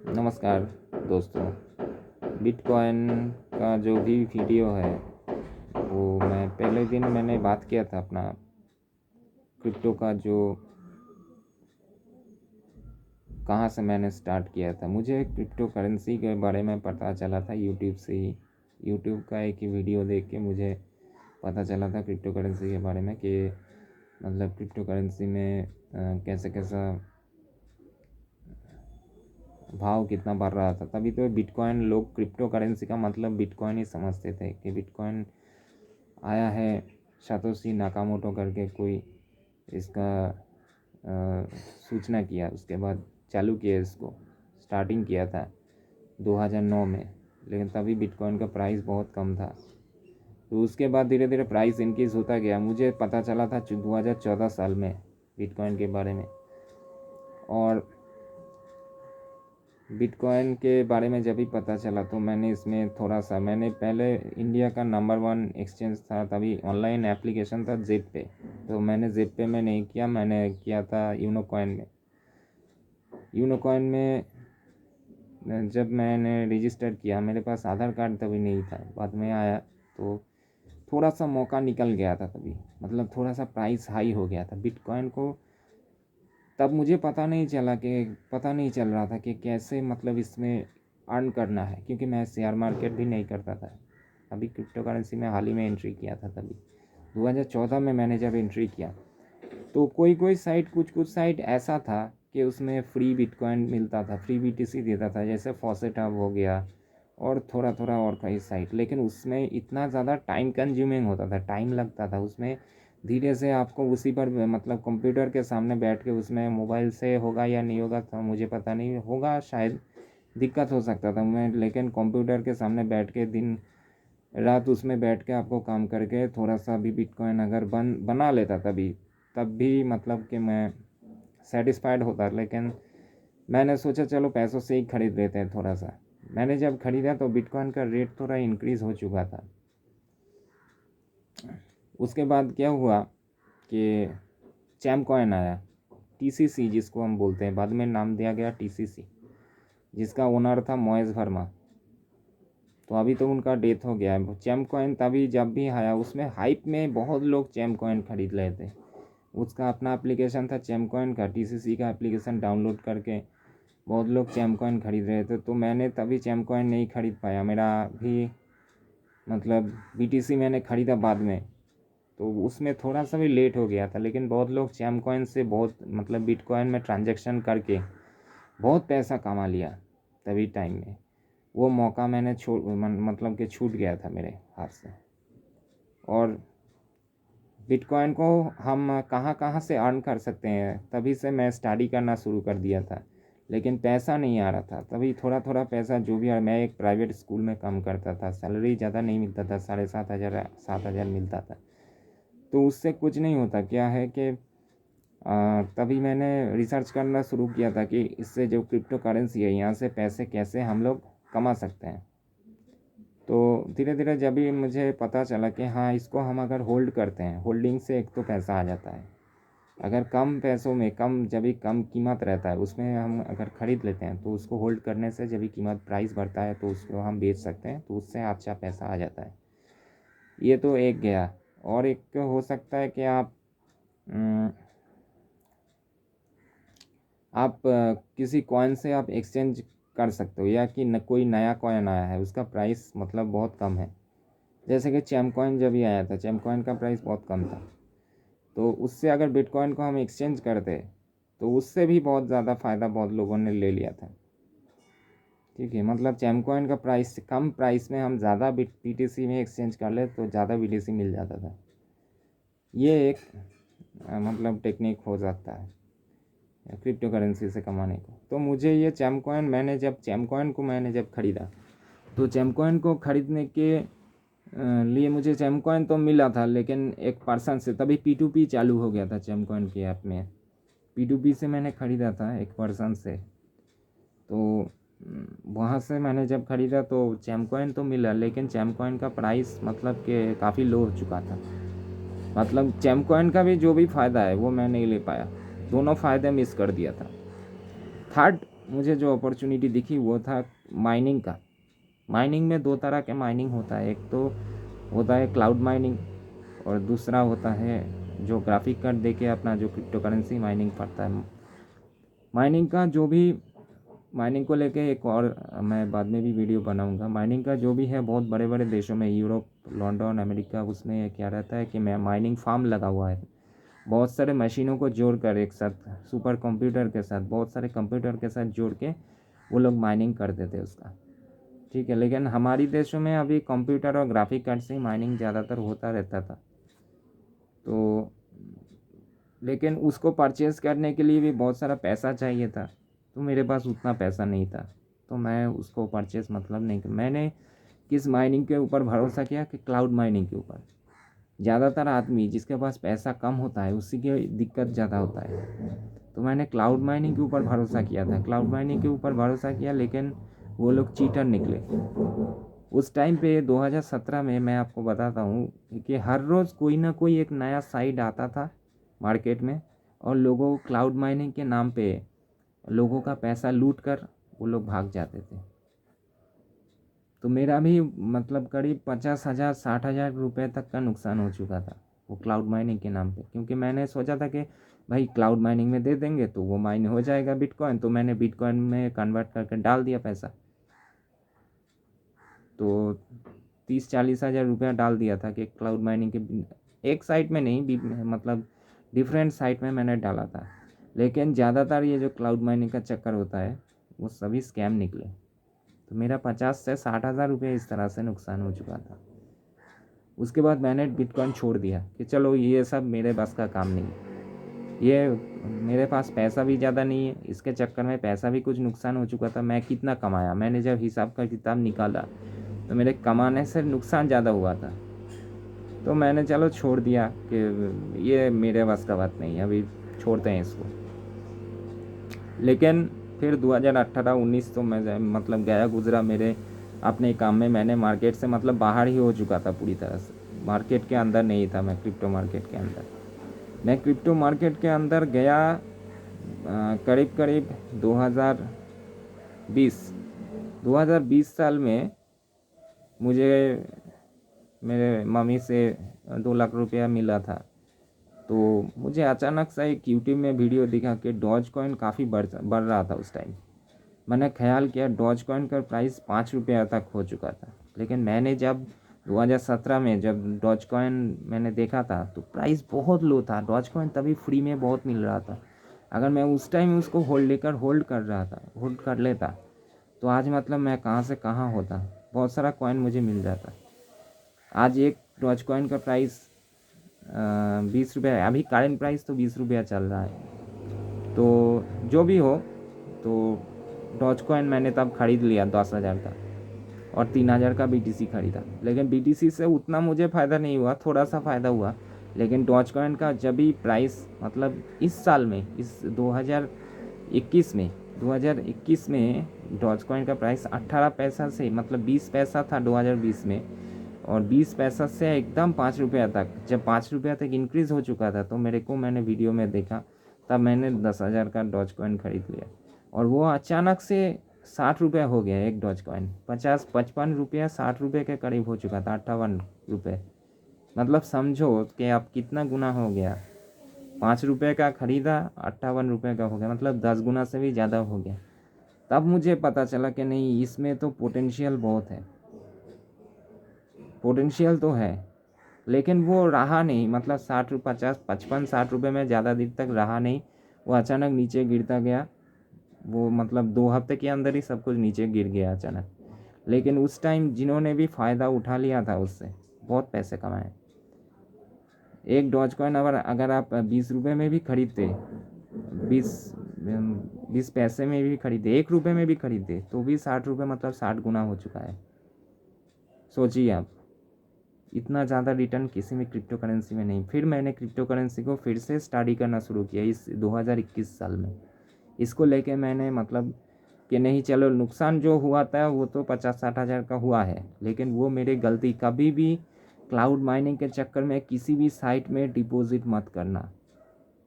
नमस्कार दोस्तों। बिटकॉइन का जो भी वीडियो है वो मैं पहले दिन मैंने बात किया था अपना क्रिप्टो का, जो कहाँ से मैंने स्टार्ट किया था। मुझे क्रिप्टो करेंसी के बारे में पता चला था यूट्यूब से ही। यूट्यूब का एक ही वीडियो देख के मुझे पता चला था क्रिप्टो करेंसी के बारे में कि मतलब क्रिप्टो करेंसी में कैसे कैसा भाव कितना बढ़ रहा था। तभी तो बिटकॉइन, लोग क्रिप्टो करेंसी का मतलब बिटकॉइन ही समझते थे कि बिटकॉइन आया है, सातोशी नाकामोटो करके कोई इसका सूचना किया, उसके बाद चालू किया, इसको स्टार्टिंग किया था 2009 में। लेकिन तभी बिटकॉइन का प्राइस बहुत कम था, तो उसके बाद धीरे धीरे प्राइस इंक्रीज होता गया। मुझे पता चला था 2014 साल में बिटकॉइन के बारे में। और बिटकॉइन के बारे में जब भी पता चला तो मैंने इसमें थोड़ा सा, मैंने पहले इंडिया का नंबर 1 एक्सचेंज था तभी ऑनलाइन एप्लीकेशन था जेप पे, तो मैंने जेप पे में नहीं किया, मैंने किया था यूनोकॉइन में। यूनोकॉइन में जब मैंने रजिस्टर किया, मेरे पास आधार कार्ड तभी नहीं था, बाद में आया, तो थोड़ा सा मौका निकल गया था तभी, मतलब थोड़ा सा प्राइस हाई हो गया था बिटकॉइन को। तब मुझे पता नहीं चल रहा था कि कैसे मतलब इसमें अर्न करना है, क्योंकि मैं शेयर मार्केट भी नहीं करता था। अभी क्रिप्टो करेंसी में हाल ही में एंट्री किया था, तभी 2014 में मैंने जब एंट्री किया तो कोई साइट, कुछ साइट ऐसा था कि उसमें फ्री बिटकॉइन मिलता था, फ्री बीटीसी देता था, जैसे फॉसेट हब हो गया और थोड़ा थोड़ा और कई साइट। लेकिन उसमें इतना ज़्यादा टाइम कंज्यूमिंग होता था, टाइम लगता था उसमें। धीरे से आपको उसी पर मतलब कंप्यूटर के सामने बैठ के, उसमें मोबाइल से होगा या नहीं होगा तो मुझे पता नहीं, होगा शायद, दिक्कत हो सकता था मैं, लेकिन कंप्यूटर के सामने बैठ के दिन रात उसमें बैठ के आपको काम करके थोड़ा सा भी बिटकॉइन अगर बना लेता तब भी मतलब कि मैं सेटिस्फाइड होता। लेकिन मैंने सोचा चलो पैसों से ही खरीद लेते हैं थोड़ा सा। मैंने जब खरीदा तो बिटकॉइन का रेट थोड़ा इंक्रीज़ हो चुका था। उसके बाद क्या हुआ कि चैम कॉइन आया, टीसीसी जिसको हम बोलते हैं, बाद में नाम दिया गया टीसीसी, जिसका ओनर था मोएज वर्मा। तो अभी तो उनका डेथ हो गया है। चैम कॉइन तभी जब भी आया, उसमें हाइप में बहुत लोग चैम कॉइन खरीद रहे थे। उसका अपना एप्लीकेशन था चैम कॉइन का, टीसीसी का एप्लीकेशन डाउनलोड करके बहुत लोग चैम कॉइन खरीद रहे थे। तो मैंने तभी चैम कॉइन नहीं खरीद पाया, मेरा भी मतलब बीटीसी मैंने ख़रीदा बाद में, तो उसमें थोड़ा सा भी लेट हो गया था। लेकिन बहुत लोग चैम कॉइन से बहुत मतलब बिटकॉइन में ट्रांजैक्शन करके बहुत पैसा कमा लिया तभी टाइम में। वो मौका मैंने मतलब कि छूट गया था मेरे हाथ से। और बिटकॉइन को हम कहाँ कहाँ से अर्न कर सकते हैं, तभी से मैं स्टडी करना शुरू कर दिया था। लेकिन पैसा नहीं आ रहा था, तभी थोड़ा थोड़ा पैसा जो भी, मैं एक प्राइवेट स्कूल में काम करता था, सैलरी ज़्यादा नहीं मिलता था, 7,500 मिलता था, तो उससे कुछ नहीं होता। क्या है कि तभी मैंने रिसर्च करना शुरू किया था कि इससे जो क्रिप्टो करेंसी है, यहाँ से पैसे कैसे हम लोग कमा सकते हैं। तो धीरे धीरे जब भी मुझे पता चला कि हाँ, इसको हम अगर होल्ड करते हैं, होल्डिंग से एक तो पैसा आ जाता है। अगर कम पैसों में, जब भी कम कीमत रहता है उसमें हम अगर ख़रीद लेते हैं, तो उसको होल्ड करने से जब भी कीमत प्राइस बढ़ता है तो उसको हम बेच सकते हैं, तो उससे अच्छा पैसा आ जाता है। ये तो एक गया। और एक हो सकता है कि आप किसी कॉइन से आप एक्सचेंज कर सकते हो, या कि कोई नया कॉइन आया है, उसका प्राइस मतलब बहुत कम है। जैसे कि चैम कॉइन जब भी आया था, चैम कॉइन का प्राइस बहुत कम था, तो उससे अगर बिटकॉइन को हम एक्सचेंज करते तो उससे भी बहुत ज़्यादा फ़ायदा बहुत लोगों ने ले लिया था। ठीक है, मतलब चैम कॉइन का प्राइस कम, प्राइस में हम ज़्यादा बीटीसी में एक्सचेंज कर ले तो ज़्यादा बीटीसी मिल जाता था। ये एक मतलब टेक्निक हो सकता है क्रिप्टो करेंसी से कमाने को। तो मुझे ये चैम कॉइन, चैम कॉइन को मैंने जब ख़रीदा, तो चैम कॉइन को ख़रीदने के लिए मुझे चैम कॉइन तो मिला था, लेकिन एक पर्सन से, तभी P2P चालू हो गया था चैम कॉइन के ऐप में। P2P से मैंने ख़रीदा था एक पर्सन से, तो वहाँ से मैंने जब ख़रीदा तो चैम कॉइन तो मिला, लेकिन चैम कॉइन का प्राइस मतलब कि काफ़ी लो हो चुका था। मतलब चैम कॉइन का भी जो भी फ़ायदा है वो मैं नहीं ले पाया, दोनों फ़ायदे मिस कर दिया था। मुझे जो अपॉर्चुनिटी दिखी वो था माइनिंग का। माइनिंग में दो तरह के माइनिंग होता है, एक तो होता है क्लाउड माइनिंग और दूसरा होता है जो ग्राफिक कार्ड दे के अपना जो क्रिप्टो करेंसी माइनिंग करता है। माइनिंग का जो भी, माइनिंग को लेके एक और मैं बाद में भी वीडियो बनाऊंगा। माइनिंग का जो भी है बहुत बड़े बड़े देशों में, यूरोप, लंदन, अमेरिका, उसमें क्या रहता है कि मैं माइनिंग फार्म लगा हुआ है, बहुत सारे मशीनों को जोड़कर एक साथ सुपर कंप्यूटर के साथ, बहुत सारे कंप्यूटर के साथ जोड़ के वो लोग माइनिंग करते थे उसका, ठीक है। लेकिन हमारी देशों में अभी कंप्यूटर और ग्राफिक कार्ड से ही माइनिंग ज़्यादातर होता रहता था। तो लेकिन उसको परचेज़ करने के लिए भी बहुत सारा पैसा चाहिए था, तो मेरे पास उतना पैसा नहीं था, तो मैं उसको परचेज़ मतलब नहीं किया। मैंने किस माइनिंग के ऊपर भरोसा किया कि क्लाउड माइनिंग के ऊपर। ज़्यादातर आदमी जिसके पास पैसा कम होता है उसी की दिक्कत ज़्यादा होता है, तो मैंने क्लाउड माइनिंग के ऊपर भरोसा किया था, क्लाउड माइनिंग के ऊपर भरोसा किया, लेकिन वो लोग चीटर निकले। उस टाइम पे 2017 में मैं आपको बताता हूँ कि हर रोज़ कोई ना कोई एक नया साइट आता था मार्केट में, और लोगों को क्लाउड माइनिंग के नाम पे लोगों का पैसा लूट कर वो लोग भाग जाते थे। तो मेरा भी मतलब करीब 50,000 60,000 रुपये तक का नुकसान हो चुका था वो क्लाउड माइनिंग के नाम पे, क्योंकि मैंने सोचा था कि भाई क्लाउड माइनिंग में दे देंगे तो वो माइन हो जाएगा बिटकॉइन, तो मैंने बिटकॉइन में कन्वर्ट करके डाल दिया पैसा। तो 30-40 हज़ार रुपया डाल दिया था कि क्लाउड माइनिंग के एक साइट में नहीं, मतलब डिफरेंट साइट में मैंने डाला था। लेकिन ज़्यादातर ये जो क्लाउड माइनिंग का चक्कर होता है वो सभी स्कैम निकले। तो मेरा 50 से 60 हज़ार रुपये इस तरह से नुकसान हो चुका था। उसके बाद मैंने बिटकॉइन छोड़ दिया कि चलो ये सब मेरे बस का काम नहीं, ये मेरे पास पैसा भी ज़्यादा नहीं है, इसके चक्कर में पैसा भी कुछ नुकसान हो चुका था। मैं कितना कमाया, मैंने जब हिसाब का किताब निकाला तो मेरे कमाने से नुकसान ज़्यादा हुआ था। तो मैंने चलो छोड़ दिया कि ये मेरे बस का बात नहीं है, अभी छोड़ते हैं इसको। लेकिन फिर 2018-19 तो मैं मतलब गया गुजरा मेरे अपने काम में। मैंने मार्केट से मतलब बाहर ही हो चुका था पूरी तरह से, मार्केट के अंदर नहीं था मैं, क्रिप्टो मार्केट के अंदर। मैं क्रिप्टो मार्केट के अंदर गया करीब करीब 2020 साल में। मुझे मेरे मम्मी से 2 लाख रुपया मिला था। तो मुझे अचानक से एक यूट्यूब में वीडियो दिखा कि डॉज कॉइन काफ़ी बढ़ रहा था उस टाइम। मैंने ख्याल किया डॉज कॉइन का प्राइस 5 रुपया तक हो चुका था। लेकिन मैंने जब 2017 में जब डॉज कॉइन मैंने देखा था तो प्राइस बहुत लो था। डॉज कॉइन तभी फ्री में बहुत मिल रहा था। अगर मैं उस टाइम उसको होल्ड कर लेता तो आज मतलब मैं कहाँ से कहाँ होता, बहुत सारा कॉइन मुझे मिल जाता। आज एक डॉज कॉइन का प्राइस 20 रुपया है, अभी करेंट प्राइस तो 20 रुपया चल रहा है। तो जो भी हो, तो डॉज कॉइन मैंने तब खरीद लिया 10,000 का, और 3,000 का BTC खरीदा। लेकिन BTC से उतना मुझे फ़ायदा नहीं हुआ, थोड़ा सा फ़ायदा हुआ। लेकिन डॉज कॉइन का जब भी प्राइस मतलब इस साल में, इस 2021 में डॉज कॉइन का प्राइस 18 पैसा से मतलब 20 पैसा था 2020 में, और 20 पैसा से एकदम 5 रुपया तक, जब 5 रुपया तक इंक्रीज़ हो चुका था तो मैंने वीडियो में देखा, तब मैंने 10,000 का डॉज कॉइन खरीद लिया। और वो अचानक से 60 रुपये हो गया एक डॉज कॉइन। 55 रुपया 60 रुपये के करीब हो चुका था, 58 रुपये। मतलब समझो कि अब कितना गुना हो गया। 5 रुपये का ख़रीदा, 58 रुपये का हो गया, मतलब 10 गुना से भी ज़्यादा हो गया। तब मुझे पता चला कि नहीं, इसमें तो पोटेंशियल बहुत है, पोटेंशियल तो है। लेकिन वो रहा नहीं, मतलब 55-60 रुपये में ज़्यादा देर तक रहा नहीं। वो अचानक नीचे गिरता गया। वो मतलब 2 हफ्ते के अंदर ही सब कुछ नीचे गिर गया अचानक। लेकिन उस टाइम जिन्होंने भी फ़ायदा उठा लिया था उससे बहुत पैसे कमाए। एक डॉज कॉइन अगर आप 20 रुपये में भी खरीदते, 20 पैसे में भी खरीदे, 1 रुपये में भी खरीदे, तो भी 60 रुपये मतलब 60 गुना हो चुका है। सोचिए आप, इतना ज़्यादा रिटर्न किसी भी क्रिप्टो करेंसी में नहीं। फिर मैंने क्रिप्टो करेंसी को फिर से स्टडी करना शुरू किया इस 2021 साल में। इसको लेके मैंने मतलब कि नहीं, चलो नुकसान जो हुआ था वो तो 50-60 हज़ार का हुआ है, लेकिन वो मेरी गलती। कभी भी क्लाउड माइनिंग के चक्कर में किसी भी साइट में डिपॉजिट मत करना,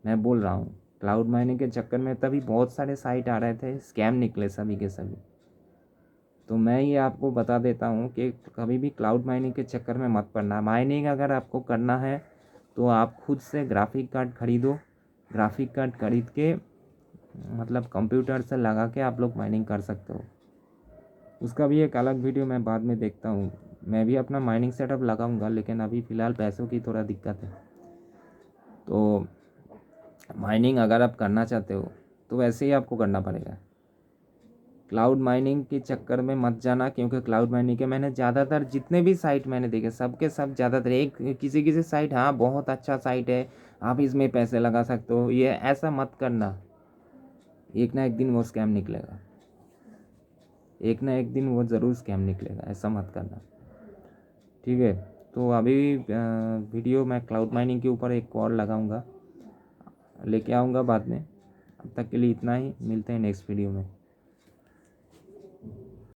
मैं बोल रहा हूँ। क्लाउड माइनिंग के चक्कर में तभी बहुत सारे साइट आ रहे थे, स्कैम निकले सभी के सभी। तो मैं ये आपको बता देता हूँ कि कभी भी क्लाउड माइनिंग के चक्कर में मत पड़ना। माइनिंग अगर आपको करना है तो आप खुद से ग्राफिक कार्ड खरीदो, ग्राफिक कार्ड खरीद के मतलब कंप्यूटर से लगा के आप लोग माइनिंग कर सकते हो। उसका भी एक अलग वीडियो मैं बाद में देखता हूँ। मैं भी अपना माइनिंग सेटअप लगाऊंगा, लेकिन अभी फ़िलहाल पैसों की थोड़ा दिक्कत है। तो माइनिंग अगर आप करना चाहते हो तो वैसे ही आपको करना पड़ेगा। क्लाउड माइनिंग के चक्कर में मत जाना, क्योंकि क्लाउड माइनिंग के मैंने ज़्यादातर जितने भी साइट मैंने देखे सबके सब ज़्यादातर एक किसी किसी साइट, हाँ बहुत अच्छा साइट है, आप इसमें पैसे लगा सकते हो, ये ऐसा मत करना। एक ना एक दिन वो स्कैम निकलेगा, एक ना एक दिन वो ज़रूर स्कैम निकलेगा, ऐसा मत करना, ठीक है। तो अभी वीडियो मैं क्लाउड माइनिंग के ऊपर एक और लगाऊंगा, लेके आऊँगा बाद में। अब तक के लिए इतना ही, मिलते हैं नेक्स्ट वीडियो में।